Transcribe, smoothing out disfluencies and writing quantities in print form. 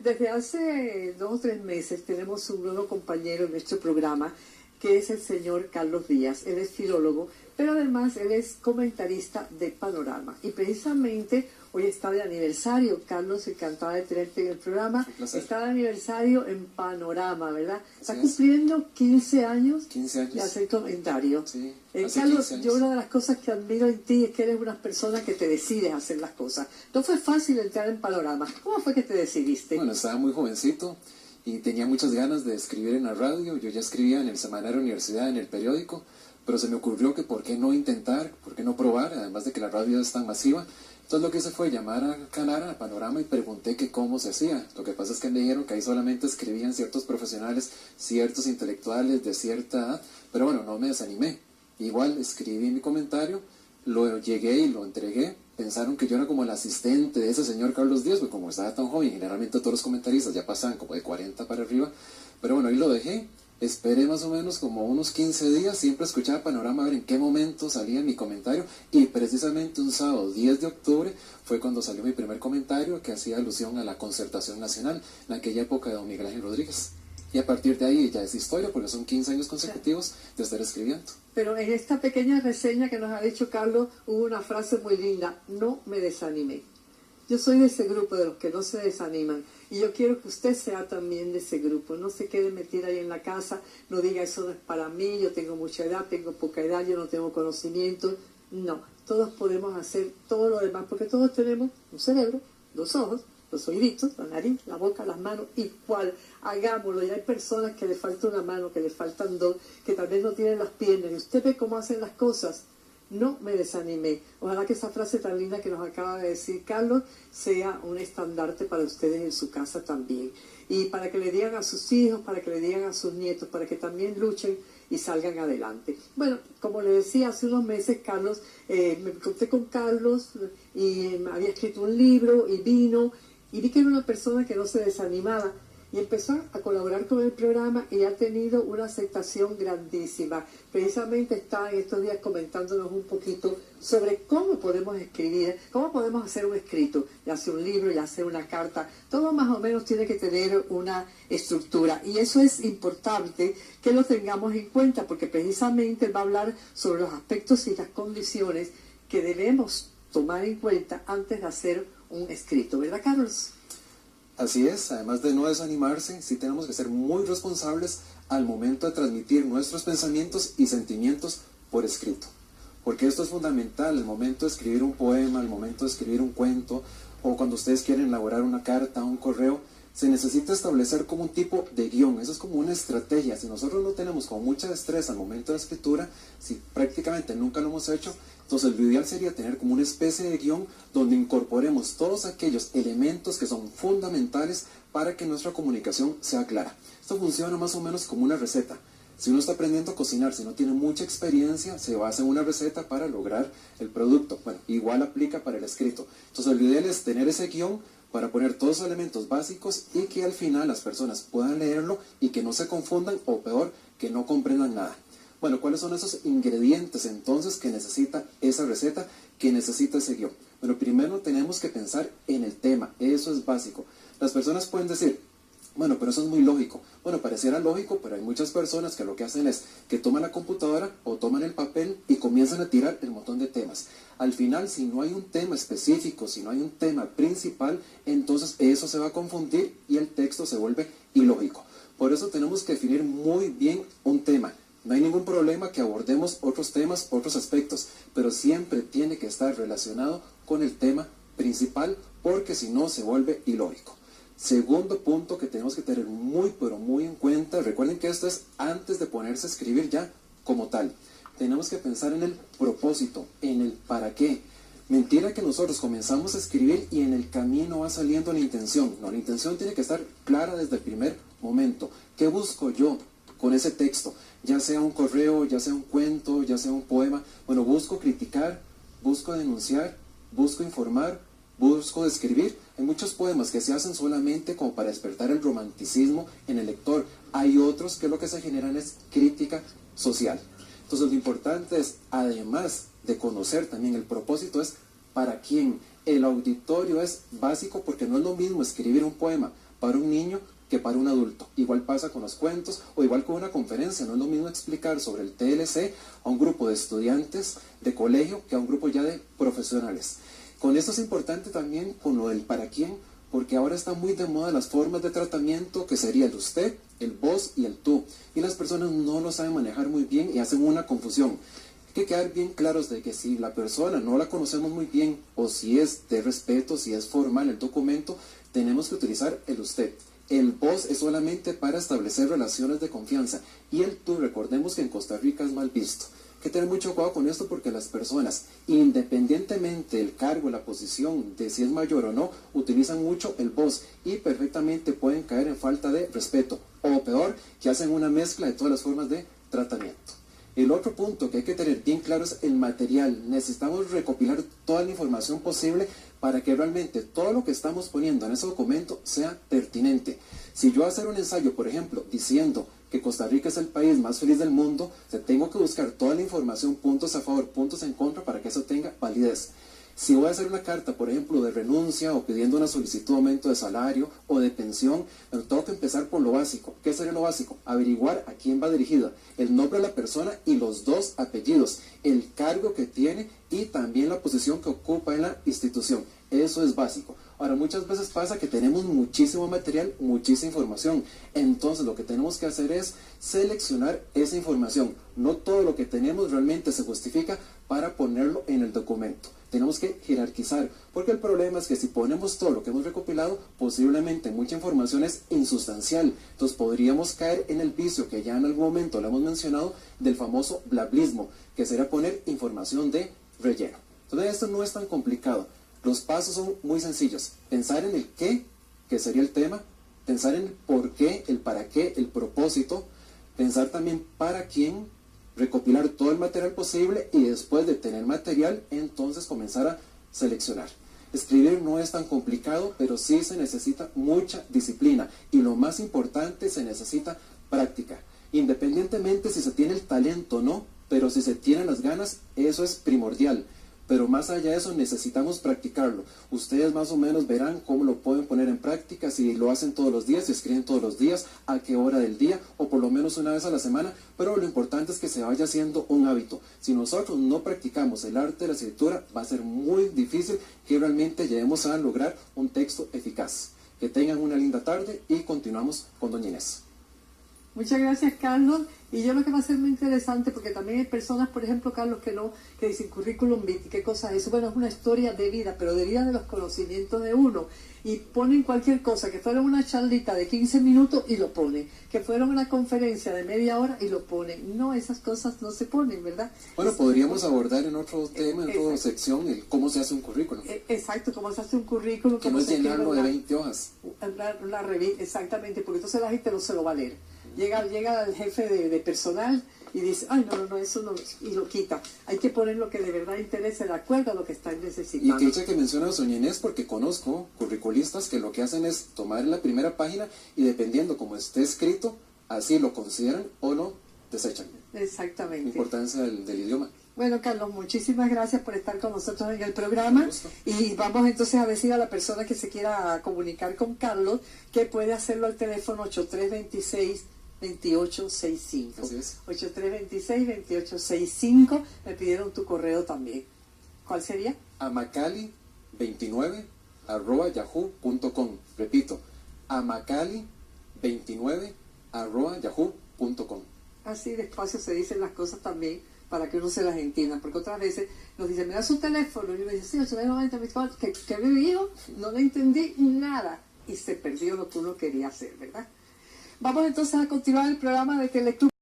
Desde hace 2 o 3 meses tenemos un nuevo compañero en nuestro programa, que es el señor Carlos Díaz. Él es filólogo, pero además él es comentarista de Panorama. Y precisamente hoy está de aniversario. Carlos, encantada de tenerte en el programa. Está de aniversario en Panorama, ¿verdad? Está cumpliendo 15 años, 15 años de hacer comentarios. Sí, Carlos, yo una de las cosas que admiro en ti es que eres una persona que te decides a hacer las cosas. No fue fácil entrar en Panorama. ¿Cómo fue que te decidiste? Bueno, estaba muy jovencito y tenía muchas ganas de escribir en la radio. Yo ya escribía en el semanario Universidad, en el periódico, pero se me ocurrió que por qué no intentar, por qué no probar, además de que la radio es tan masiva. Entonces lo que hice fue llamar a Canara, a Panorama, y pregunté que cómo se hacía. Lo que pasa es que me dijeron que ahí solamente escribían ciertos profesionales, ciertos intelectuales de cierta edad, pero bueno, no me desanimé. Igual escribí mi comentario, lo llegué y lo entregué. Pensaron que yo era como el asistente de ese señor Carlos Díaz, porque como estaba tan joven, generalmente todos los comentaristas ya pasaban como de 40 para arriba. Pero bueno, ahí lo dejé. Esperé más o menos como unos 15 días, siempre escuchaba Panorama a ver en qué momento salía mi comentario, y precisamente un sábado 10 de octubre fue cuando salió mi primer comentario, que hacía alusión a la Concertación Nacional, en aquella época de don Miguel Ángel Rodríguez. Y a partir de ahí ya es historia, porque son 15 años consecutivos de estar escribiendo. Pero en esta pequeña reseña que nos ha dicho Carlos, hubo una frase muy linda: no me desanimé. Yo soy de ese grupo de los que no se desaniman, y yo quiero que usted sea también de ese grupo. No se quede metida ahí en la casa, no diga eso no es para mí, yo tengo mucha edad, tengo poca edad, yo no tengo conocimiento. No, todos podemos hacer todo lo demás, porque todos tenemos un cerebro, 2 ojos, los oíditos, la nariz, la boca, las manos, igual, hagámoslo. Y hay personas que le falta una mano, que le faltan 2, que tal vez no tienen las piernas, y usted ve cómo hacen las cosas. No me desanimé. Ojalá que esa frase tan linda que nos acaba de decir Carlos sea un estandarte para ustedes en su casa también. Y para que le digan a sus hijos, para que le digan a sus nietos, para que también luchen y salgan adelante. Bueno, como le decía, hace unos meses Carlos, me encontré con Carlos y había escrito un libro y vino y vi que era una persona que no se desanimaba. Y empezó a colaborar con el programa y ha tenido una aceptación grandísima. Precisamente está en estos días comentándonos un poquito sobre cómo podemos escribir, cómo podemos hacer un escrito, ya sea un libro, ya sea una carta. Todo más o menos tiene que tener una estructura. Y eso es importante que lo tengamos en cuenta, porque precisamente él va a hablar sobre los aspectos y las condiciones que debemos tomar en cuenta antes de hacer un escrito. ¿Verdad, Carlos? Así es, además de no desanimarse, sí tenemos que ser muy responsables al momento de transmitir nuestros pensamientos y sentimientos por escrito. Porque esto es fundamental, el momento de escribir un poema, el momento de escribir un cuento, o cuando ustedes quieren elaborar una carta, un correo, se necesita establecer como un tipo de guión. Eso es como una estrategia. Si nosotros no tenemos como mucha destreza al momento de la escritura, si prácticamente nunca lo hemos hecho, entonces lo ideal sería tener como una especie de guión donde incorporemos todos aquellos elementos que son fundamentales para que nuestra comunicación sea clara. Esto funciona más o menos como una receta. Si uno está aprendiendo a cocinar, si no tiene mucha experiencia, se basa en una receta para lograr el producto. Bueno, igual aplica para el escrito. Entonces lo ideal es tener ese guión para poner todos los elementos básicos y que al final las personas puedan leerlo y que no se confundan, o peor, que no comprendan nada. Bueno, ¿cuáles son esos ingredientes entonces que necesita esa receta, que necesita ese guión? Bueno, primero tenemos que pensar en el tema, eso es básico. Las personas pueden decir: bueno, pero eso es muy lógico. Bueno, pareciera lógico, pero hay muchas personas que lo que hacen es que toman la computadora o toman el papel y comienzan a tirar el montón de temas. Al final, si no hay un tema específico, si no hay un tema principal, entonces eso se va a confundir y el texto se vuelve ilógico. Por eso tenemos que definir muy bien un tema. No hay ningún problema que abordemos otros temas, otros aspectos, pero siempre tiene que estar relacionado con el tema principal, porque si no se vuelve ilógico. Segundo punto que tenemos que tener muy pero muy en cuenta, recuerden que esto es antes de ponerse a escribir ya como tal. Tenemos que pensar en el propósito, en el para qué. Mentira que nosotros comenzamos a escribir y en el camino va saliendo la intención. No, la intención tiene que estar clara desde el primer momento. ¿Qué busco yo con ese texto? Ya sea un correo, ya sea un cuento, ya sea un poema. Bueno, busco criticar, busco denunciar, busco informar, busco describir. Hay muchos poemas que se hacen solamente como para despertar el romanticismo en el lector. Hay otros que lo que se generan es crítica social. Entonces lo importante es, además de conocer también el propósito, es para quién. El auditorio es básico, porque no es lo mismo escribir un poema para un niño que para un adulto. Igual pasa con los cuentos o igual con una conferencia. No es lo mismo explicar sobre el TLC a un grupo de estudiantes de colegio que a un grupo ya de profesionales. Con esto es importante también con lo del para quién, porque ahora está muy de moda las formas de tratamiento que sería el usted, el vos y el tú. Y las personas no lo saben manejar muy bien y hacen una confusión. Hay que quedar bien claros de que si la persona no la conocemos muy bien o si es de respeto, si es formal el documento, tenemos que utilizar el usted. El vos es solamente para establecer relaciones de confianza y el tú, recordemos que en Costa Rica es mal visto. Hay que tener mucho cuidado con esto porque las personas, independientemente del cargo, la posición, de si es mayor o no, utilizan mucho el vos y perfectamente pueden caer en falta de respeto o peor, que hacen una mezcla de todas las formas de tratamiento. El otro punto que hay que tener bien claro es el material. Necesitamos recopilar toda la información posible para que realmente todo lo que estamos poniendo en ese documento sea pertinente. Si yo hacer un ensayo, por ejemplo, diciendo que Costa Rica es el país más feliz del mundo, tengo que buscar toda la información, puntos a favor, puntos en contra, para que eso tenga validez. Si voy a hacer una carta, por ejemplo, de renuncia o pidiendo una solicitud de aumento de salario o de pensión, pero tengo que empezar por lo básico. ¿Qué sería lo básico? Averiguar a quién va dirigida, el nombre de la persona y los dos apellidos, el cargo que tiene y también la posición que ocupa en la institución. Eso es básico. Ahora, muchas veces pasa que tenemos muchísimo material, muchísima información. Entonces, lo que tenemos que hacer es seleccionar esa información. No todo lo que tenemos realmente se justifica para ponerlo en el documento. Tenemos que jerarquizar, porque el problema es que si ponemos todo lo que hemos recopilado, posiblemente mucha información es insustancial. Entonces podríamos caer en el vicio que ya en algún momento lo hemos mencionado, del famoso blablismo, que sería poner información de relleno. Entonces esto no es tan complicado. Los pasos son muy sencillos. Pensar en el qué, que sería el tema, pensar en el por qué, el para qué, el propósito, pensar también para quién, recopilar todo el material posible y después de tener material, entonces comenzar a seleccionar. Escribir no es tan complicado, pero sí se necesita mucha disciplina y lo más importante, se necesita práctica. Independientemente si se tiene el talento o no, pero si se tienen las ganas, eso es primordial. Pero más allá de eso necesitamos practicarlo. Ustedes más o menos verán cómo lo pueden poner en práctica, si lo hacen todos los días, si escriben todos los días, a qué hora del día o por lo menos una vez a la semana, pero lo importante es que se vaya haciendo un hábito. Si nosotros no practicamos el arte de la escritura, va a ser muy difícil que realmente lleguemos a lograr un texto eficaz. Que tengan una linda tarde y continuamos con doña Inés. Muchas gracias, Carlos. Y yo creo que va a ser muy interesante porque también hay personas, por ejemplo, Carlos, que dicen currículum vitae, ¿qué cosa es eso? Bueno, es una historia de vida, pero de vida de los conocimientos de uno. Y ponen cualquier cosa, que fuera una charlita de 15 minutos y lo ponen, que fuera una conferencia de media hora y lo ponen. No, esas cosas no se ponen, ¿verdad? Bueno, podríamos abordar en otro tema, en otra sección, el cómo se hace un currículum. Exacto, cómo se hace un currículum. Que no es llenarlo de 20 hojas. Una revista, exactamente, porque entonces la gente no se lo va a leer. Llega el jefe de personal y dice, ay, no, eso no, y lo quita. Hay que poner lo que de verdad interese, de acuerdo a lo que están necesitando. Y que dicha que menciona a doña Inés, porque conozco curriculistas que lo que hacen es tomar en la primera página y dependiendo como esté escrito, así lo consideran o lo desechan. Exactamente. La importancia del idioma. Bueno, Carlos, muchísimas gracias por estar con nosotros en el programa y vamos entonces a decir a la persona que se quiera comunicar con Carlos que puede hacerlo al teléfono 8326-2865. Así es. 8326-2865. Me pidieron tu correo también. ¿Cuál sería? amacali29@yahoo.com. Repito, amacali29@yahoo.com. Así despacio se dicen las cosas también para que uno se las entienda, porque otras veces nos dicen, me da su teléfono, y yo me dice, sí, 890, ¿qué me dijo? No le entendí nada, y se perdió lo que uno quería hacer, ¿verdad? Vamos entonces a continuar el programa de Teleclub.